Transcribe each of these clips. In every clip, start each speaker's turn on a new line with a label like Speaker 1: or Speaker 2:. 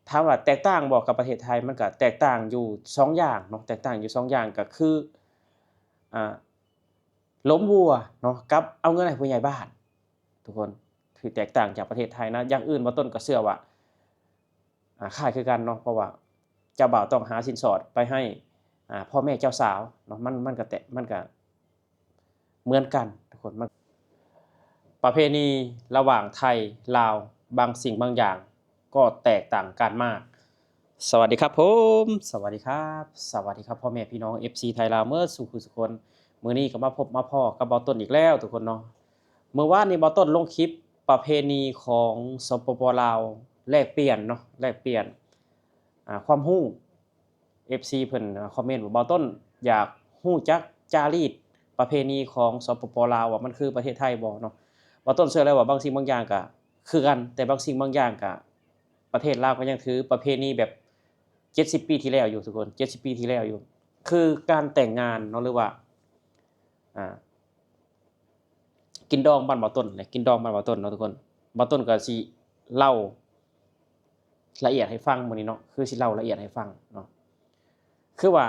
Speaker 1: ถามว่าแตกต่างบ่กับประเทศไทยมันก็แตกต่างอยู่2อย่างเนาะแตกต่างอยู่2อย่างก็คืออ่าล้มวัวเนาะกับเอาเงินให้ผู้ใหญ่บ้านทุกคนคือแตกต่างจากประเทศไทยนะอย่างอื่นบ่ต้นก็เชื่อว่าคล้ายคือกันเนาะเพราะว่าเจ้าบ่าวต้องหาสินสอดไปให้พ่อแม่เจ้าสาวเนาะมันก็เหมือนกันทุกคนมันประเพณีระหว่างไทยลาวบางสิ่งบางอย่างก็แตกต่างกันมากสวัสดีครับผมสวัสดีครับสวัสดีครับพ่อแม่พี่น้อง FC ไทยลาวเมื่อสู่ผู้สุคนมื้อนี้ก็มาพบมาพ้อกับเบาต้นอีกแล้วทุกคนเนาะเมื่อวานนี้เบาต้นลงคลิปประเพณีของสปปลาวแลกเปลี่ยนเนาะแลกเปลี่ยนความรู้ FC เพิ่นคอมเมนต์ว่าเบาต้นอยากรู้จักจารีตประเพณีของสปปลาวว่ามันคือประเทศไทยบ่เนาะเบาต้นเชื่อแล้วว่าบางสิ่งบางอย่างก็คือกันแต่บางสิ่งบางอย่างก็ประเทศลาวก็ยังถือประเพณีแบบ70ปีที่แล้วอยู่ทุกคน70ปีที่แล้วอยู่คือการแต่งงานเนาะหรือว่าอ่ากินดองบ้านเบาต้นเนี่ยกินดองบ้านเบาต้นเนาะทุกคนเบาต้นก็สิเล่าละเอียดให้ฟังมื้อนี้เนาะคือสิเล่าละเอียดให้ฟังเนาะคือว่า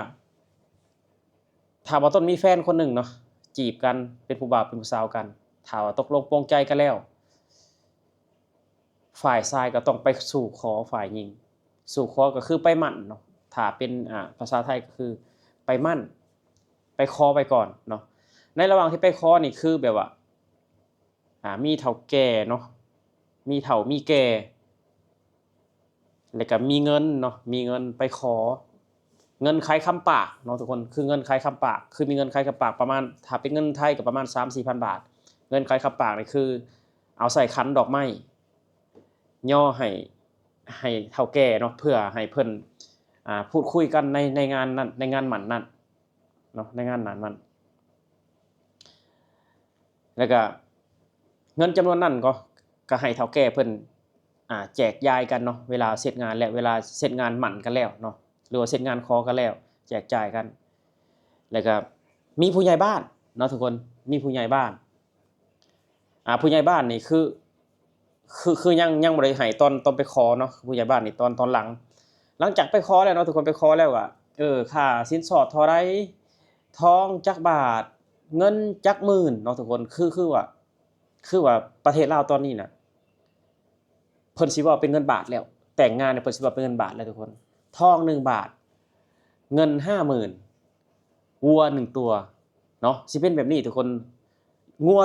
Speaker 1: ถ้าเบาต้นมีแฟนคนหนึ่งเนาะจีบกันเป็นผู้บ่าวเป็นผู้สาวกันถ้าว่าตกลงปลงใจกันแล้วฝ่ายชายก็ต้องไปสู่ขอฝ่ายหญิงสู่ขอก็คือไปหมั่นเนาะถ้าเป็นภาษาไทยก็คือไปหมั่นไปขอไปก่อนเนาะในระหว่างที่ไปขอนี่คือแบบว่ามีเฒ่าแก่เนาะมีเฒ่ามีแก่แล้วก็มีเงินเนาะมีเงินไปขอเงินคล้ายคำปากเนาะทุกคนคือเงินคล้ายคำปากคือมีเงินคล้ายคำปากประมาณถ้าเป็นเงินไทยก็ประมาณ 3-4,000 บาทเงินคล้ายคำปากนี่คือเอาใส่ขันดอกไม้ย่อให้เฒ่าแก่เนาะเพื่อให้เพิ่นพูดคุยกันในงานนั้นในงานหมั่นนั้นเนาะในงานนั้นแล้วก็เงินจำนวนนั้นก็ให้เฒ่าแก่เพิ่นแจกจ่ายกันเนาะเวลาเสร็จงานแล้วเวลาเสร็จงานหมั่นกันแล้วเนาะหรือว่าเสร็จงานขอกันแล้วแจกจ่ายกันแล้วก็มีผู้ใหญ่บ้านเนาะทุกคนมีผู้ใหญ่บ้านผู้ใหญ่บ้านนี่คือยังบ่ได้ให้ตอนไปขอเนาะผู้ใหญ่บ้านนี่ตอนหลังจากไปขอแล้วเนาะทุกคนไปขอแล้วอะค่าสินสอดเท่าไรทองจักบาทเงินจักหมื่นเนาะทุกคนคือว่าประเทศลาวตอนนี้น่ะเพิ่นสิเว้าเป็นเงินบาทแล้วแต่งงานเนี่ยเพิ่นสิเว้าเป็นเงินบาทแล้วทุกคนทอง1บาทเงิน50,000วัว1ตัวเนาะสิเป็นแบบนี้ทุกคนงั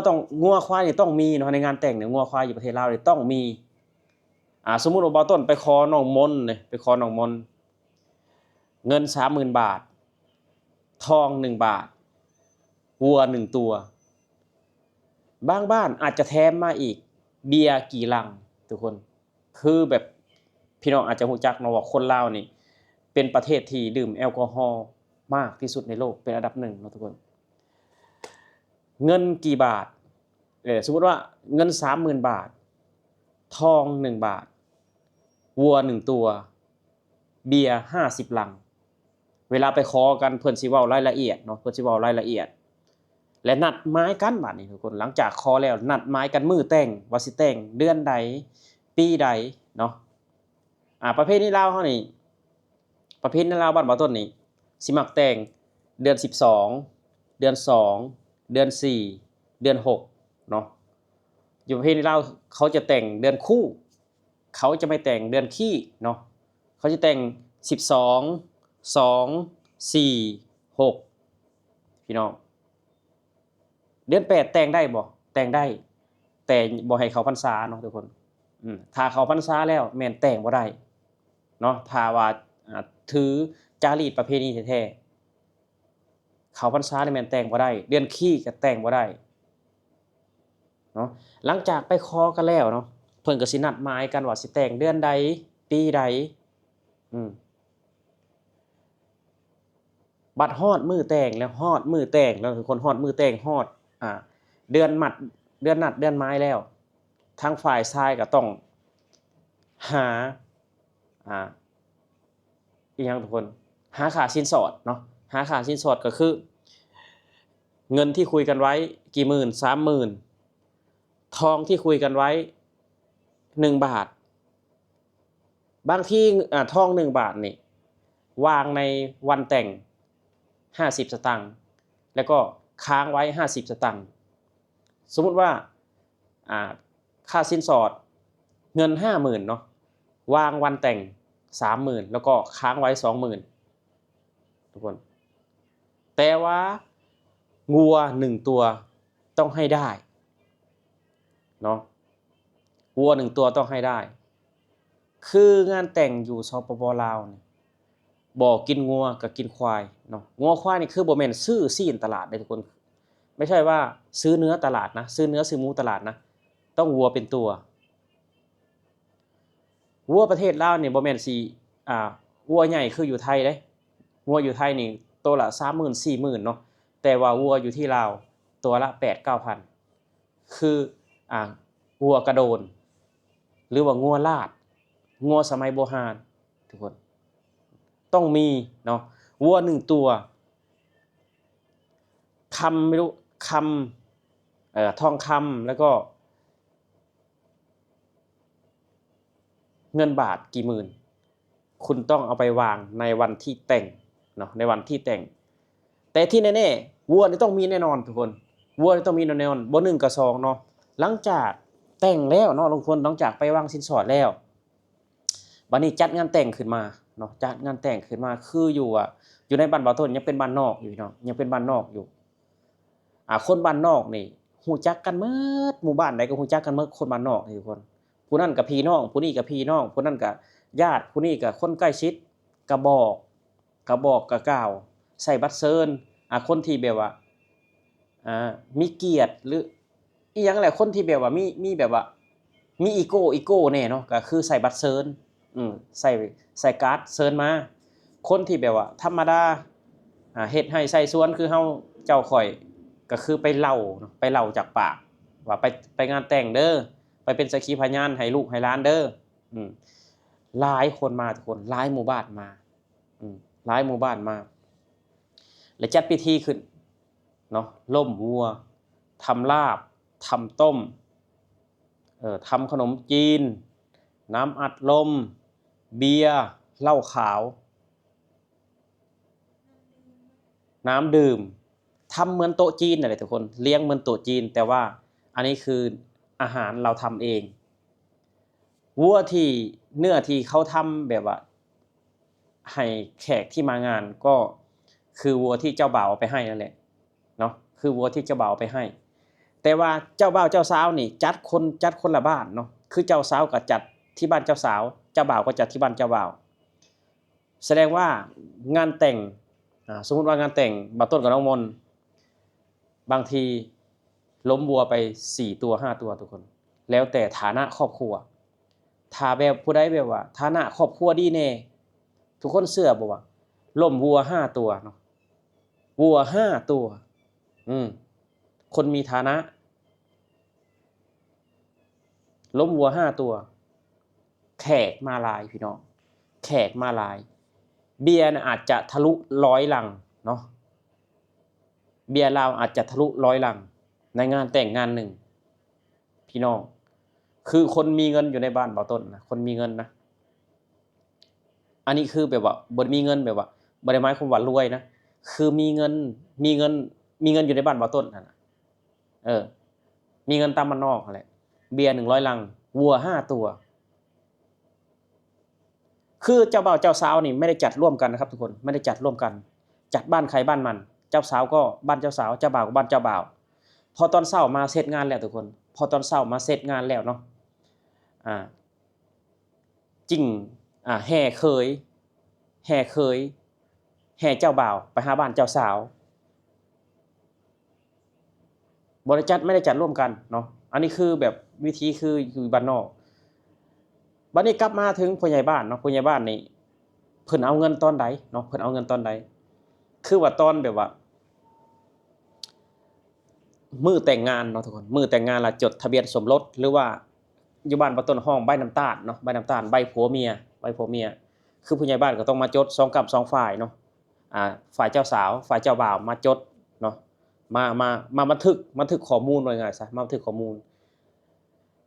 Speaker 1: วควายนี่ต้องมีเนาะในงานแต่งเนี่ยงัวควายอยู่ประเทศลาวนี่ต้องมีสมมุติว่าบ่าวต้นไปขอน้องมนต์นี่ไปขอน้องมนต์เงิน 30,000 บาททอง1บาทวัว1ตัวบางบ้านอาจจะแถมมาอีกเบียร์กี่ลังทุกคนคือแบบพี่น้องอาจจะรู้จักเนาะว่าคนลาวนี่เป็นประเทศที่ดื่มแอลกอฮอล์มากที่สุดในโลกเป็นอันดับ1เนาะทุกคนเงินกี่บาทสมมุติว่าเงิน 30,000 บาททอง1บาทวัว1ตัวเบียร์50ลังเวลาไปขอกันเพิ่นสิเว้ารายละเอียดเนาะเพิ่นสิเว้ารายละเอียดและนัดหมายกันบัดนี้ทุกคนหลังจากขอแล้วนัดหมายกันมื้อแต่งว่าสิแต่งเดือนใดปีใดเนาะประเพณีลาวเฮานี่ประเพณีลาวบ้านบ่าวต้นนี่สิมักแต่งเดือน12เดือน2เดือน4เดือน6เนาะอยู่ประเพณีลาวเขาจะแต่งเดือนคู่เขาจะไม่แต่งเดือนขี้เนาะเขาจะแต่ง12 2 4 6พี่น้องเดือน8แต่งได้บ่แต่งได้แต่บ่ให้เข้าพรรษาเนาะทุกคนถ้าเข้าพรรษาแล้วแม่นแต่งบ่ได้เนาะถ้าว่าถือจารีตประเพณีแท้ๆเข้าพรรษานี่แม่นแต่งบ่ได้เดือนขี้ก็แต่งบ่ได้เนาะหลังจากไปขอกันแล้วเนาะเพิ่นก็สินัดหมายกันว่าสิแต่งเดือนใดปีใดอืมบัดฮอดมื้อแต่งแล้วฮอดมื้อแต่งแล้วทุกคนฮอดมื้อแต่งฮอดเดือนหมัดเดือนนัดเดือนหมายแล้วทางฝ่ายชายก็ต้องหาอีหยังทุกคนหาค่าสินสอดเนาะหาค่าสินสอดก็คือเงินที่คุยกันไว้กี่หมื่น30,000ทองที่คุยกันไว้1บาท บางทีทอง1 บาทนี่วางในวันแต่ง50 สตางค์แล้วก็ค้างไว้50 สตางค์สมมุติว่าค่าสินสอดเงิน 50,000เนาะวางวันแต่ง 30,000แล้วก็ค้างไว้ 20,000ทุกคนแต่ว่างัว1 ตัวต้องให้ได้เนาะวัว1 ตัวต้องให้ได้คืองานแต่งอยู่สปป.ลาวนี่บ่กินงัวก็กินควายเนาะงัวควายนี่คือบ่แม่นซื้อซีนตลาดเด้อทุกคนไม่ใช่ว่าซื้อเนื้อตลาดนะซื้อเนื้อซื้อหมูตลาดนะต้องวัวเป็นตัววัวประเทศลาวนี่บ่แม่นสิวัวใหญ่คืออยู่ไทยเด้วัวอยู่ไทยนี่ตัวละ 30,000 40,000เนาะแต่ว่าวัวอยู่ที่ลาวตัวละ 8-9,000คือวัวกระโดนหรือว่างัวลาดงัวสมัยโบราณทุกคนต้องมีเนาะวัว1 ตัวไม่รู้ทองคำแล้วก็เงินบาทกี่หมื่นคุณต้องเอาไปวางในวันที่แต่งเนาะในวันที่แต่งแต่ที่แน่ๆวัวนี่ต้องมีแน่นอนทุกคนวัวนี่ต้องมีแน่นอนบ่1 กับ 2เนาะหลังจากแต่งแล้วเนาะทุกคนหลังจากไปวางสินสอดแล้วบัดนี้จัดงานแต่งขึ้นมาเนาะจัดงานแต่งขึ้นมาคืออยู่ในบ้านบ่าวต้นยังเป็นบ้านนอกอยู่เนาะยังเป็นบ้านนอกอยู่คนบ้านนอกนี่ฮู้จักกันหมดหมู่บ้านใดก็ฮู้จักกันหมดคนบ้านนอกนี่ทุกคนผู้นั้นก็พี่น้องผู้นี้ก็พี่น้องผู้นั้นก็ญาติผู้นี้ก็คนใกล้ชิดกระบอกกล่าวใส่บัตรเชิญคนที่แบบว่ามีเกียรติหรืออีหยังแหละคนที่แบบว่ามีแบบว่ามีอีโก้แน่เนาะก็คือใส่บัตรเชิญใส่การ์ดเชิญมาคนที่แบบว่าธรรมดาเฮ็ดให้ใส่สวนคือเฮาเจ้าข่อยก็คือไปเล่าเนาะไปเล่าจากปากว่าไปงานแต่งเด้อไปเป็นสักขีพยานให้ลูกให้หลานเด้อหลายคนมาทุกคนหลายหมู่บ้านมาหลายหมู่บ้านมาแล้วจัดพิธีขึ้นเนาะล่มวัวทำลาบทำต้มทำขนมจีนน้ำอัดลมเบียร์เหล้าขาวน้ำดื่มทำเหมือนโต๊ะจีนนั่นแหละทุกคนเลี้ยงเหมือนโต๊ะจีนแต่ว่าอันนี้คืออาหารเราทำเองวัวที่เนื้อที่เขาทำแบบว่าให้แขกที่มางานก็คือวัวที่เจ้าบ่าวเอาไปให้นั่นแหละเนาะคือวัวที่เจ้าบ่าวเอาไปให้แต่ว่าเจ้าบ่าวเจ้าสาวนี่จัดคนละบ้านเนาะคือเจ้าสาวก็จัดที่บ้านเจ้าสาวเจ้าบ่าวก็จัดที่บ้านเจ้าบ่าวแสดงว่างานแต่งสมมุติว่างานแต่งบ่าวต้นกับน้องมนบางทีล้มวัวไป4 ตัว 5 ตัวทุกคนแล้วแต่ฐานะครอบครัวถ้าแบบผู้ใดแบบว่าฐานะครอบครัวดีแน่ทุกคนเชื่อบ่ว่าล้มวัว5 ตัวเนาะวัว5 ตัวคนมีฐานะล้มวัว5 ตัวแขกมาหลายพี่น้องแขกมาหลายเบียร์อาจจะทะลุ100 ลังเนาะเบียร์ลาวอาจจะทะลุ100 ลังในงานแต่งงานหนึ่งพี่น้องคือคนมีเงินอยู่ในบ้านบ่าวต้นนะคนมีเงินนะอันนี้คือแบบว่าบ่มีเงินแบบว่าบ่ได้หมายความว่ารวยนะคือมีเงินอยู่ในบ้านบ่าวต้นนั่นน่ะมีเงินตามบ้านนอกนั่นแหละเบียร์100 ลังวัว5 ตัวคือเจ้าบ่าวเจ้าสาวนี่ไม่ได้จัดร่วมกันนะครับทุกคนไม่ได้จัดร่วมกันจัดบ้านใครบ้านมันเจ้าสาวก็บ้านเจ้าสาวเจ้าบ่าวก็บ้านเจ้าบ่าวพอตอนเช้ามาเสร็จงานแล้วทุกคนพอตอนเช้ามาเสร็จงานแล้วเนาะจริงแห่เคยแห่เจ้าบ่าวไปหาบ้านเจ้าสาวบ่ได้จัดไม่ได้จัดร่วมกันเนาะอันนี้คือแบบวิธีคืออยู่บ้านนอกบัดนี้กลับมาถึงผู้ใหญ่บ้านเนาะผู้ใหญ่บ้านนี่เพิ่นเอาเงินตอนใดเนาะเพิ่นเอาเงินตอนใดคือว่าตอนแบบว่ามื้อแต่งงานเนาะทุกคนมื้อแต่งงานแล้วจดทะเบียนสมรสหรือว่าอยู่บ้านบ่ต้นห้องใบน้ำตาลเนาะใบน้ำตาลใบผัวเมียคือผู้ใหญ่บ้านก็ต้องมาจด2 กับ 2 ฝ่ายเนาะฝ่ายเจ้าสาวฝ่ายเจ้าบ่าวมาจดเนาะมาบันทึกข้อมูลว่าง่ายซะมาบันทึกข้อมูล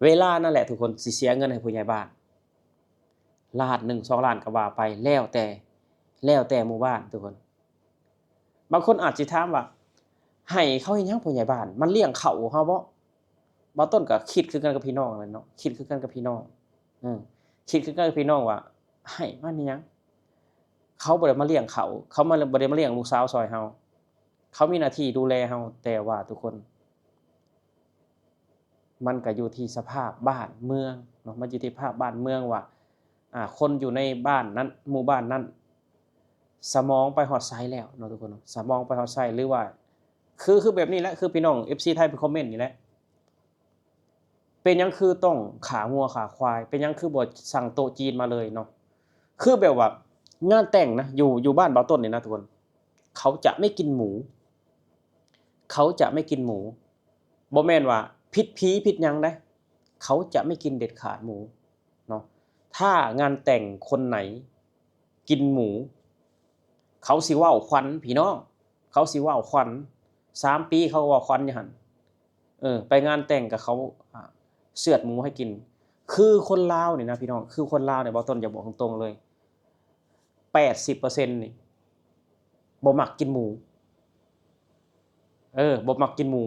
Speaker 1: เวลานั่นแหละทุกคนสิเสียเงินให้ผู้ใหญ่บ้าน ล้าน1 2ล้านก็ว่าไปแล้วแต่หมู่บ้านทุกคนบางคนอาจสิถามว่าให้เขาเฮ็ดหยังผู้ใหญ่บ้านมันเลี้ยงข้าวเฮาบ่บ่ต้นก็คิดคือกันกับพี่น้องนั่นเนาะคิดคือกันกับพี่น้องอือคิดคือกันกับพี่น้องว่าให้มันเฮ็ดหยังเขาบ่ได้มาเลี้ยงเขามาบ่ได้มาเลี้ยงลูกสาวซอยเฮาเขามีหน้าที่ดูแลเฮาแต่ว่าทุกคนมันก็อยู่ที่สภาพบ้านเมืองเนาะมันอยู่ที่ภาพบ้านเมืองว่าคนอยู่ในบ้านนั้นหมู่บ้านนั้นสมองไปฮอดไสแล้วเนาะทุกคนเนาะสมองไปฮอดไสหรือว่าคือแบบนี้แหละคือพี่น้อง FC ไทยเพิ่นคอมเมนต์นี่แหละเป็นหยังคือต้องขางัวขาควายเป็นหยังคือบ่สั่งโต๊ะจีนมาเลยเนาะคือแบบว่างานแต่งนะอยู่บ้านเบาต้นนี่นะทุกคนเขาจะไม่กินหมูเขาจะไม่กินหมูบ่แม่นว่าผิดผีผิดหยังเดะเขาจะไม่กินเด็ดขาดหมูเนาะถ้างานแต่งคนไหนกินหมูเขาสิเว้าขวัญพี่น้องเขาสิเว้าขวัญ3ปีเขาก็เว้าขวัญอยู่หั่นไปงานแต่งกับเขาเชือดหมูให้กินคือคนลาวนี่นะพี่น้องคือคนลาวเนี่ยเบาต้นอยากบอกตรงๆเลย80%นี่บ่มักกินหมูบ่มักกินหมู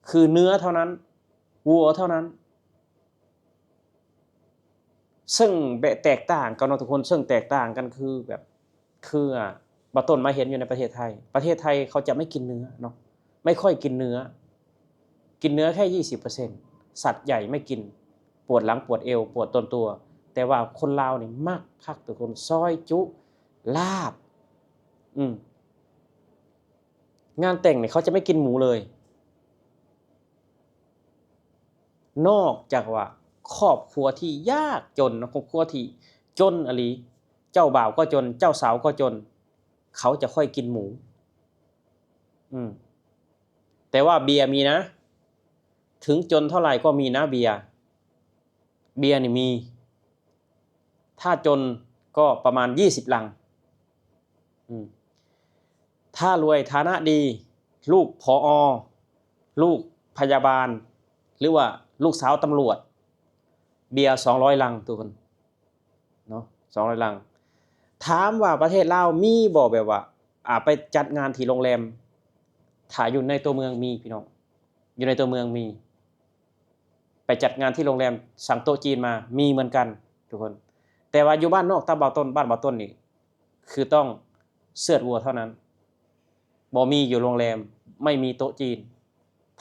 Speaker 1: คือเนื้อเท่านั้นวัวเท่านั้นซึ่งแตกต่างกันเนาะทุกคนซึ่งแตกต่างกันคือแบบคือเบาต้นมาเห็นอยู่ในประเทศไทยเขาจะไม่กินเนื้อเนาะไม่ค่อยกินเนื้อกินเนื้อแค่20%สัตว์ใหญ่ไม่กินปวดหลังปวดเอวปวดต้นตัวแต่ว่าคนลาวนี่มักคักทุกคนซอยจุลาบงานแต่งเนี่ยเขาจะไม่กินหมูเลยนอกจากว่าครอบครัวที่ยากจนครอบครัวที่จนอหลีเจ้าบ่าวก็จนเจ้าสาวก็จนเขาจะค่อยกินหมูแต่ว่าเบียร์มีนะถึงจนเท่าไหร่ก็มีนะเบียร์นี่มีถ้าจนก็ประมาณ20ลังถ้ารวยฐานะดีลูกผอ.ลูกพยาบาลหรือว่าลูกสาวตำรวจเบียร์200ลังทุกคนเนาะ200ลังถามว่าประเทศลาวมีบ่แบบว่าไปจัดงานที่โรงแรมถ้าอยู่ในตัวเมืองมีพี่น้องอยู่ในตัวเมืองมีไปจัดงานที่โรงแรมสั่งโต๊ะจีนมามีเหมือนกันทุกคนแต่ว่าอยู่บ้านนอกตาเบาต้นบ้านเบาต้นนี่คือต้องเชือดวัวเท่านั้นบ่มีอยู่โรงแรมไม่มีโต๊ะจีน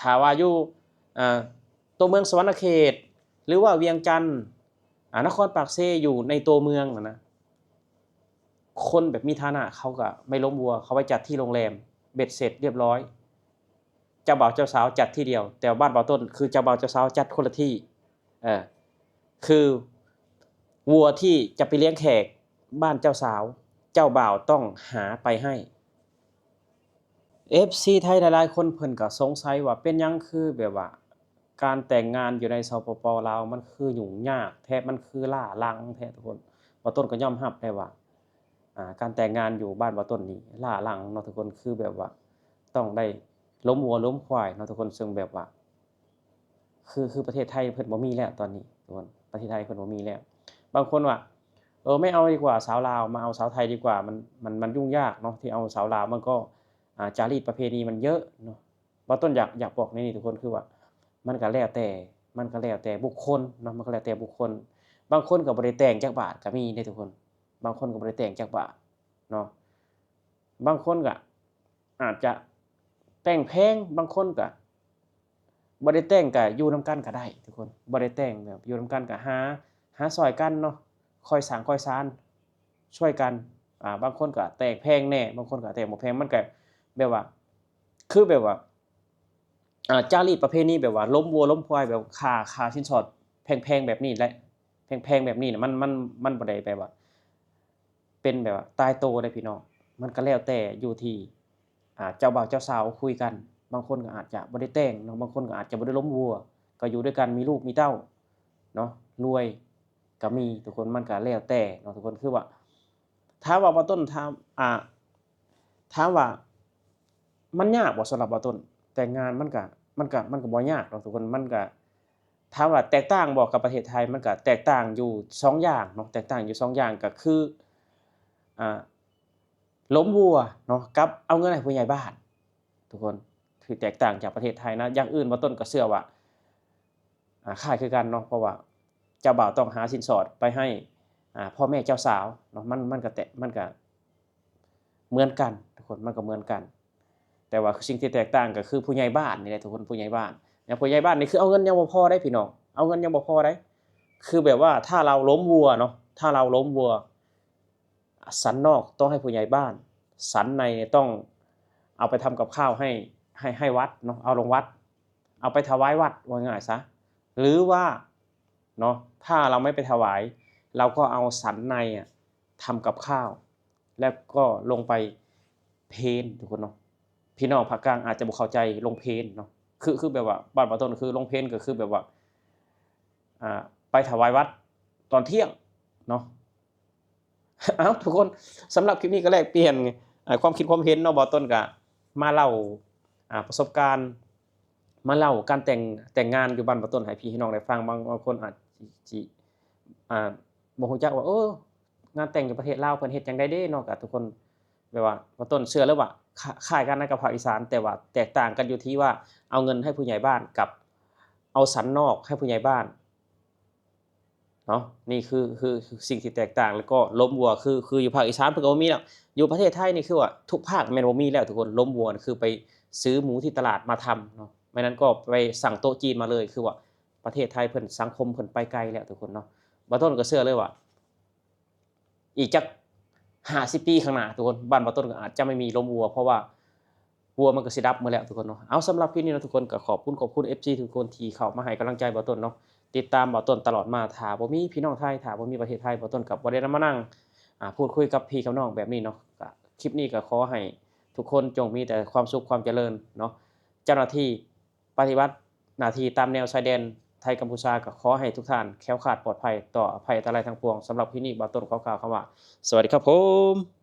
Speaker 1: ถ้าว่าอยู่ตัวเมืองสวรรณเขตหรือว่าเวียงจันทน์นครปากเซอยู่ในตัวเมืองนะคนแบบมีฐานะเขาก็ไม่ล้มวัวเขาไปจัดที่โรงแรมเบ็ดเสร็จเรียบร้อยเจ้าบ่าวเจ้าสาวจัดที่เดียวแต่บ้านเบาต้นคือเจ้าบ่าวเจ้าสาวจัดคนละที่คือวัวที่จะไปเลี้ยงแขกบ้านเจ้าสาวเจ้าบ่าวต้องหาไปให้ FC ไทยหลายๆคนเพิ่นก็สงสัยว่าเป็นหยังคือแบบว่าการแต่งงานอยู่ในสปป.ลาวมันคือยุ่งยากแท้มันคือล้าหลังแท้ทุกคนเบาต้นก็ยอมรับได้ว่าการแต่งงานอยู่บ้านเบาต้นนี่ล้าหลังเนาะทุกคนคือแบบว่าต้องได้ล้มวัวล้มควายเนาะทุกคนซึ่งแบบว่าคือประเทศไทยเพิ่นบ่มีแล้วตอนนี้ทุกคนประเทศไทยเพิ่นบ่มีแล้วบางคนว่าไม่เอาดีกว่าสาวลาวมาเอาสาวไทยดีกว่ามันยุ่งยากเนาะที่เอาสาวลาวมันก็จารีตประเพณีมันเยอะเนาะเบาต้นอยากบอกในนี้ทุกคนคือว่ามันก็แล้วแต่บุคคลเนาะมันก็แล้วแต่บุคคลบางคนก็บ่ได้แต่งจักบาทก็มีเด้ทุกคนบางคนก็บ่ได้แต่งจักบาทเนาะบางคนก็อาจจะแต่งแพงบางคนก็บ่ได้แต่งก็อยู่นำกันก็ได้ทุกคนบ่ได้แต่งแบบอยู่นำกันก็หาช่วยกันเนาะค่อยสร้างค่อยสานช่วยกันบางคนก็แต่งแพงแน่บางคนก็แต่งบ่แพงมันก็แบบว่าคือแบบว่าจารีตประเพณีแบบว่าล้มวัวล้มควายแบบค่าสินสอดแพงๆแบบนี้แหละแพงๆแบบนี้น่ะมันบ่ได้แบบว่าเป็นแบบว่าตายตัวเด้พี่น้องมันก็แล้วแต่อยู่ที่เจ้าบ่าวเจ้าสาวคุยกันบางคนก็อาจจะบ่ได้แต่งเนาะบางคนก็อาจจะบ่ได้ล้มวัวก็อยู่ด้วยกันมีลูกมีเต้าเนาะรวยก็มีทุกคนมันก็แล้วแต่เนาะทุกคนคือว่าถามว่าเบาต้นถามว่ามันยากบ่สำหรับเบาต้นแต่งงานมันก็บ่ยากหรอกทุกคนมันก็ ถามว่าแตกต่างบ่กับประเทศไทยมันก็แตกต่างอยู่2อย่างเนาะแตกต่างอยู่2อย่างก็คืออ่าล้มวัวเนาะกับเอาเงินให้ผู้ใหญ่บ้านทุกคนที่แตกต่างจากประเทศไทยนะอย่างอื่นบ่ต้นก็เชื่อว่าคล้ายคือกันเนาะเพราะว่าเจ้าบ่าวต้องหาสินสอดไปให้พ่อแม่เจ้าสาวเนาะมันก็เหมือนกันทุกคนมันก็เหมือนกันแต่ว่าสิ่งที่แตกต่างก็คือผู้ใหญ่บ้านนี่แหละทุกคนผู้ใหญ่บ้านอย่างผู้ใหญ่บ้านนี่คือเอาเงินยังบ่พอได้พี่น้องเอาเงินยังบ่พอได้คือแบบว่าถ้าเราล้มวัวเนาะถ้าเราล้มวัวสันนอกต้องให้ผู้ใหญ่บ้านสันในต้องเอาไปทำกับข้าวให้วัดเนาะเอาลงวัดเอาไปถวายวัดว่าง่ายซะหรือว่าเนาะถ้าเราไม่ไปถวายเราก็เอาสันในทำกับข้าวแล้วก็ลงไปเพลทุกคนเนาะพี่น้องภาคกลางอาจจะบ่เข้าใจลงเพลเนาะคือแบบว่าบ้านบ่ต้นคือลงเพลก็คือแบบว่าไปถวายวัดตอนเที่ยงเนาะ เอ้าทุกคนสำหรับคลิปนี้ก็แลกเปลี่ยนความคิดความเห็นเนาะบ่ต้นก็มาเล่าประสบการณ์มาเล่าการแต่งงานอยู่บ้านบ่ต้นให้พี่น้องได้ฟังบางคนอาจสิบ่ฮู้จักว่างานแต่งอยู่ประเทศลาวเพิ่นเฮ็ดจังไดเด้เนาะก็ทุกคนแบบว่าบ่ต้นเชื่อเลยว่าคล้ายกันนะกับภาคอีสานแต่ว่าแตกต่างกันอยู่ที่ว่าเอาเงินให้ผู้ใหญ่บ้านกับเอาสันนอกให้ผู้ใหญ่บ้าน เนาะนี่คือสิ่งที่แตกต่างแล้วก็ล้มวัวคืออยู่ภาคอีสานเพิ่นก็บ่มีแล้วอยู่ประเทศไทยนี่คือว่าทุกภาคแม่นบ่มีแล้วทุกคนล้มวัวนี่คือไปซื้อหมูที่ตลาดมาทำเนาะไม่นั้นก็ไปสั่งโต๊ะจีนมาเลยคือว่าประเทศไทยเพิ่นสังคมเพิ่นไปไกลแล้วทุกคนเนาะบ่ต้นก็เชื่อเลยว่าอีกจัก50ปีข้างหน้าทุกคนบ้านบ่ต้นก็อาจจะไม่มีล้มวัวเพราะว่าวัวมันก็สิดับหมดแล้วทุกคนเนาะเอาสำหรับคลิปนี้เนาะทุกคนก็ขอบคุณ FC ทุกคนที่เข้ามาให้กำลังใจบ่ต้นเนาะ ติดตามบ่าวต้นตลอดมาถ้าบ่มีพี่น้องไทยถ้าบ่มีประเทศไทยบ่าวต้นก็บ่ได้มานั่งพูดคุยกับพี่กับน้องแบบนี้เนาะก็คลิปนี้ก็ขอให้ทุกคนจงมีแต่ความสุขความเจริญเนาะเจ้าหน้าที่ปฏิบัติหน้าที่ตามแนวชายแดนไทยกัมพูชาก็ขอให้ทุกท่านแคล้วคลาดปลอดภัยต่อภัยอันตรายทั้งปวงสำหรับที่นี่บ่าวต้นขอกล่าวคำว่าสวัสดีครับผม